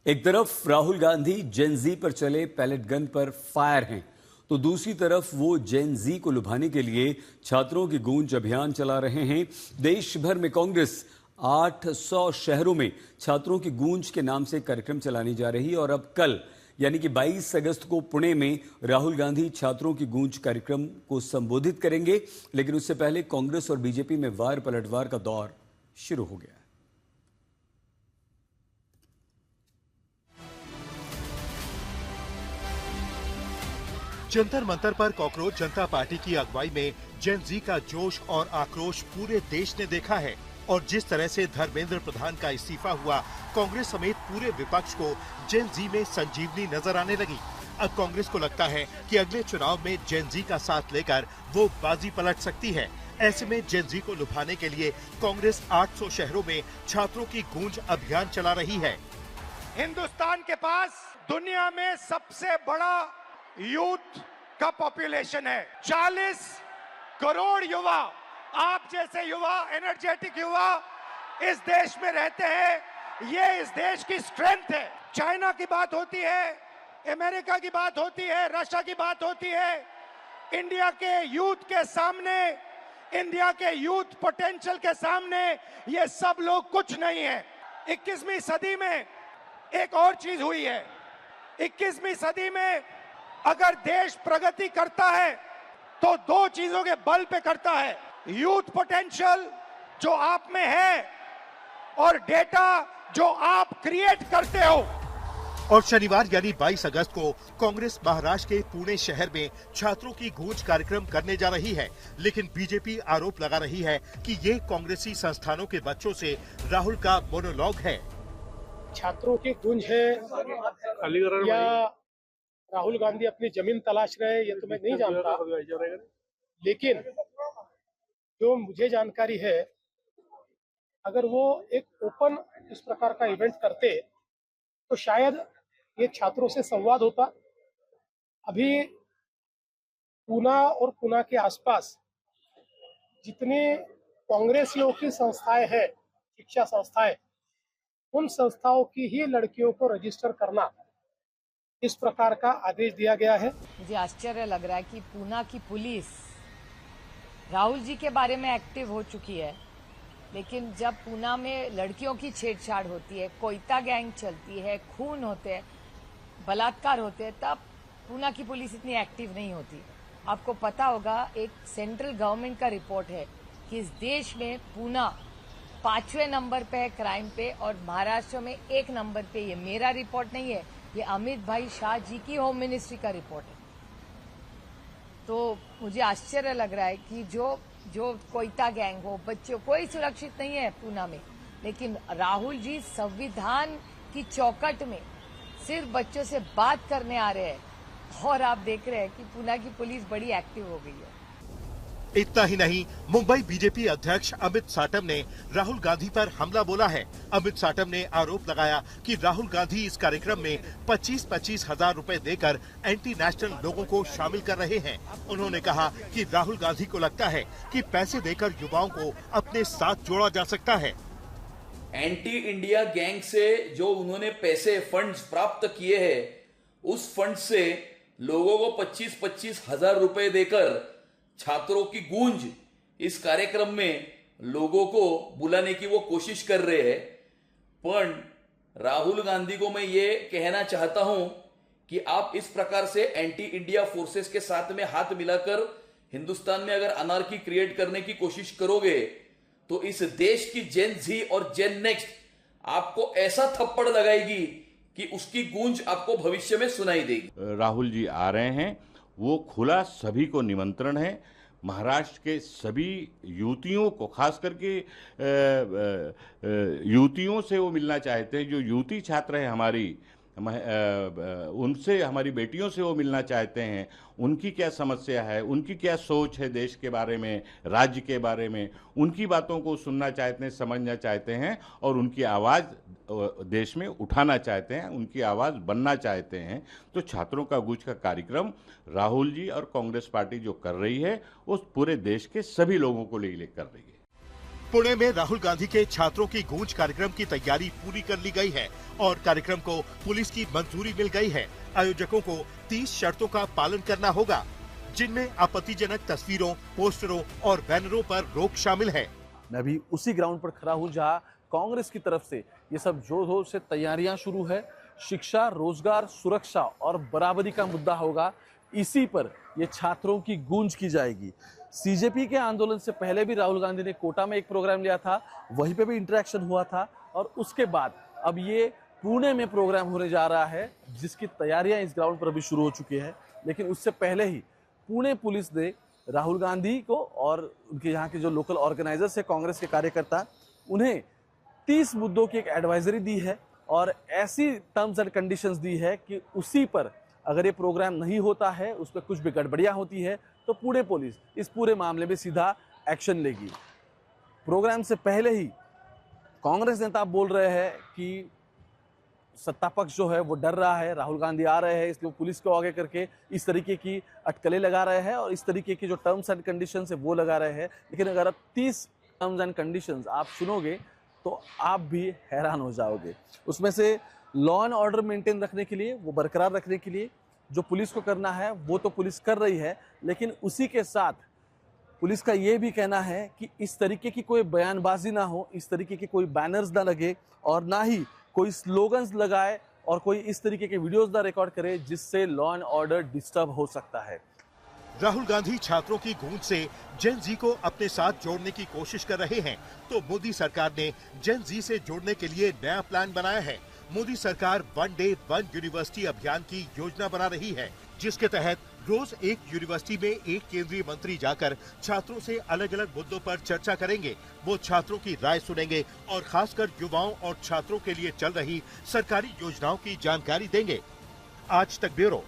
एक तरफ राहुल गांधी जेन जी पर चले पैलेट गन पर फायर हैं, तो दूसरी तरफ वो जेन जी को लुभाने के लिए छात्रों की गूंज अभियान चला रहे हैं। देश भर में कांग्रेस 800 शहरों में छात्रों की गूंज के नाम से कार्यक्रम चलाने जा रही है और अब कल यानी कि 22 अगस्त को पुणे में राहुल गांधी छात्रों की गूंज कार्यक्रम को संबोधित करेंगे। लेकिन उससे पहले कांग्रेस और बीजेपी में वार पलटवार का दौर शुरू हो गया है। जंतर मंतर पर कॉकरोच जनता पार्टी की अगुवाई में जेन जी का जोश और आक्रोश पूरे देश ने देखा है और जिस तरह से धर्मेंद्र प्रधान का इस्तीफा हुआ, कांग्रेस समेत पूरे विपक्ष को जेन जी में संजीवनी नजर आने लगी। अब कांग्रेस को लगता है कि अगले चुनाव में जेन जी का साथ लेकर वो बाजी पलट सकती है। ऐसे में जेन जी को लुभाने के लिए कांग्रेस 800 शहरों में छात्रों की गूंज अभियान चला रही है। हिंदुस्तान के पास दुनिया में सबसे बड़ा यूथ का पॉपुलेशन है। 40 करोड़ युवा, आप जैसे युवा, एनर्जेटिक युवा इस देश में रहते हैं। ये इस देश की स्ट्रेंथ है। चाइना की बात होती है, अमेरिका की बात होती है, रशिया की बात होती है, इंडिया के यूथ के सामने, इंडिया के यूथ पोटेंशियल के सामने ये सब लोग कुछ नहीं है। 21वीं सदी में एक और चीज हुई है। 21वीं सदी में अगर देश प्रगति करता है तो दो चीजों के बल पे करता है, यूथ पोटेंशियल जो आप में है और डेटा जो आप क्रिएट करते हो। और शनिवार यानी 22 अगस्त को कांग्रेस महाराष्ट्र के पुणे शहर में छात्रों की गूंज कार्यक्रम करने जा रही है। लेकिन बीजेपी आरोप लगा रही है कि ये कांग्रेसी संस्थानों के बच्चों से राहुल का मोनोलॉग है। छात्रों की गूंज है या राहुल गांधी अपनी जमीन तलाश रहे, ये तो मैं नहीं जानता। लेकिन जो मुझे जानकारी है, अगर वो एक ओपन इस प्रकार का इवेंट करते तो शायद ये छात्रों से संवाद होता। अभी पूना और पूना के आसपास जितने कांग्रेसियों की संस्थाएं हैं, शिक्षा संस्थाएं, उन संस्थाओं की ही लड़कियों को रजिस्टर करना, इस प्रकार का आदेश दिया गया है। मुझे आश्चर्य लग रहा है कि पूना की पुलिस राहुल जी के बारे में एक्टिव हो चुकी है, लेकिन जब पूना में लड़कियों की छेड़छाड़ होती है, कोयता गैंग चलती है, खून होते हैं, बलात्कार होते हैं, तब पूना की पुलिस इतनी एक्टिव नहीं होती। आपको पता होगा, एक सेंट्रल गवर्नमेंट का रिपोर्ट है कि इस देश में पूना 5वें नंबर पे है क्राइम पे और महाराष्ट्र में 1 नंबर पे। ये मेरा रिपोर्ट नहीं है, ये अमित भाई शाह जी की होम मिनिस्ट्री का रिपोर्ट है। तो मुझे आश्चर्य लग रहा है कि जो कोयता गैंग हो, बच्चों कोई सुरक्षित नहीं है पूना में, लेकिन राहुल जी संविधान की चौखट में सिर्फ बच्चों से बात करने आ रहे हैं और आप देख रहे हैं कि पूना की पुलिस बड़ी एक्टिव हो गई है। इतना ही नहीं, मुंबई बीजेपी अध्यक्ष अमित साटम ने राहुल गांधी पर हमला बोला है। अमित साटम ने आरोप लगाया कि राहुल गांधी इस कार्यक्रम में 25-25 हजार रुपए देकर एंटी नेशनल लोगों को शामिल कर रहे हैं। उन्होंने कहा कि राहुल गांधी को लगता है कि पैसे देकर युवाओं को अपने साथ जोड़ा जा सकता है। एंटी इंडिया गैंग से जो उन्होंने पैसे फंड्स प्राप्त किए हैं, उस फंड से लोगों को 25-25 हजार रुपए देकर छात्रों की गूंज इस कार्यक्रम में लोगों को बुलाने की वो कोशिश कर रहे हैं। पर राहुल गांधी को मैं ये कहना चाहता हूं कि आप इस प्रकार से एंटी इंडिया फोर्सेस के साथ में हाथ मिलाकर हिंदुस्तान में अगर अनार्की क्रिएट करने की कोशिश करोगे तो इस देश की जेन जी और जेन नेक्स्ट आपको ऐसा थप्पड़ लगाएगी कि उसकी गूंज आपको भविष्य में सुनाई देगी। राहुल जी आ रहे हैं, वो खुला सभी को निमंत्रण है। महाराष्ट्र के सभी युवतियों को, खास करके युवतियों से वो मिलना चाहते हैं। जो युवती छात्र हैं हमारी, उनसे, हमारी बेटियों से वो मिलना चाहते हैं। उनकी क्या समस्या है, उनकी क्या सोच है देश के बारे में, राज्य के बारे में, उनकी बातों को सुनना चाहते हैं, समझना चाहते हैं और उनकी आवाज़ देश में उठाना चाहते हैं, उनकी आवाज़ बनना चाहते हैं। तो छात्रों का गूंज का कार्यक्रम राहुल जी और कांग्रेस पार्टी जो कर रही है, उस पूरे देश के सभी लोगों को ले कर रही है। पुणे में राहुल गांधी के छात्रों की गूंज कार्यक्रम की तैयारी पूरी कर ली गई है और कार्यक्रम को पुलिस की मंजूरी मिल गई है। आयोजकों को 30 शर्तों का पालन करना होगा, जिनमें आपत्तिजनक तस्वीरों, पोस्टरों और बैनरों पर रोक शामिल है। मैं भी उसी ग्राउंड पर खड़ा हूं जहां कांग्रेस की तरफ से ये सब जोर जोर से तैयारियां शुरू है। शिक्षा, रोजगार, सुरक्षा और बराबरी का मुद्दा होगा, इसी पर ये छात्रों की गूंज की जाएगी। सीजेपी के आंदोलन से पहले भी राहुल गांधी ने कोटा में एक प्रोग्राम लिया था, वहीं पे भी इंटरेक्शन हुआ था और उसके बाद अब ये पुणे में प्रोग्राम होने जा रहा है, जिसकी तैयारियां इस ग्राउंड पर अभी शुरू हो चुकी है। लेकिन उससे पहले ही पुणे पुलिस ने राहुल गांधी को और उनके यहाँ के जो लोकल ऑर्गेनाइजर्स है, कांग्रेस के कार्यकर्ता, उन्हें 30 मुद्दों की एक एडवाइजरी दी है और ऐसी टर्म्स एंड कंडीशंस दी है कि उसी पर अगर ये प्रोग्राम नहीं होता है, उस पर कुछ भी गड़बड़ियां होती है तो पुणे पुलिस इस पूरे मामले में सीधा एक्शन लेगी। प्रोग्राम से पहले ही कांग्रेस नेता बोल रहे हैं कि सत्ता पक्ष जो है वो डर रहा है, राहुल गांधी आ रहे हैं, इसलिए पुलिस को आगे करके इस तरीके की अटकलें लगा रहे हैं और इस तरीके की जो टर्म्स एंड कंडीशंस है वो लगा रहे हैं। लेकिन अगर आप 30 टर्म्स एंड कंडीशंस आप सुनोगे तो आप भी हैरान हो जाओगे। उसमें से लॉ एंड ऑर्डर मेंटेन रखने के लिए, वो बरकरार रखने के लिए जो पुलिस को करना है वो तो पुलिस कर रही है, लेकिन उसी के साथ पुलिस का ये भी कहना है कि इस तरीके की कोई बयानबाजी ना हो, इस तरीके के कोई बैनर्स ना लगे और ना ही कोई स्लोगन्स लगाए और कोई इस तरीके के वीडियोस ना रिकॉर्ड करे जिससे लॉ एंड ऑर्डर डिस्टर्ब हो सकता है। राहुल गांधी छात्रों की गूंज से जेन जी को अपने साथ जोड़ने की कोशिश कर रहे हैं, तो मोदी सरकार ने जेन जी से जोड़ने के लिए नया प्लान बनाया है। मोदी सरकार 1 डे 1 यूनिवर्सिटी अभियान की योजना बना रही है, जिसके तहत रोज एक यूनिवर्सिटी में एक केंद्रीय मंत्री जाकर छात्रों से अलग अलग मुद्दों पर चर्चा करेंगे। वो छात्रों की राय सुनेंगे और खासकर युवाओं और छात्रों के लिए चल रही सरकारी योजनाओं की जानकारी देंगे। आज तक ब्यूरो।